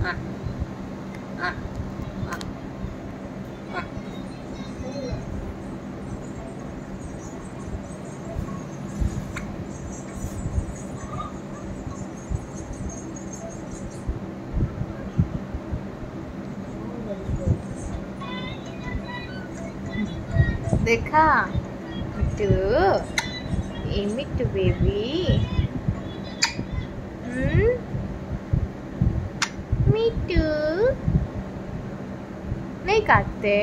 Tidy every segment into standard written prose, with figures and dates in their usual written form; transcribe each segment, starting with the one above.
आ, आ, आ, आ। देखा मिट्टू, ये मिट्टू बेबी, मिट्टू नहीं काटते।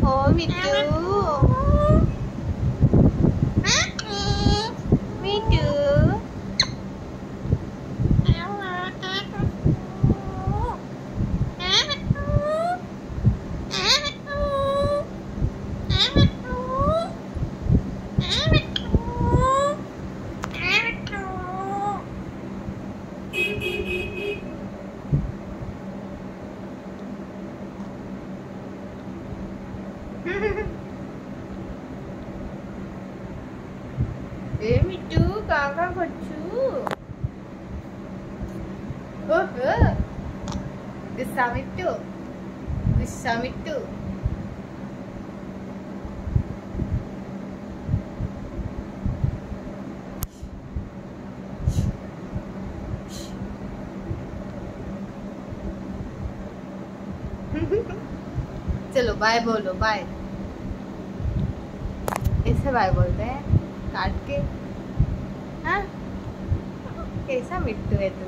ओ मिट्टू, मिट्टू, ए मिट्टू काका बच्चू, ओहो गुस्सा मिट्टू, गुस्सा मिट्टू। चलो बाय बोलो, बाय। ऐसे बाय बोलते हैं काट के। हाँ कैसा मिट्टू है तू।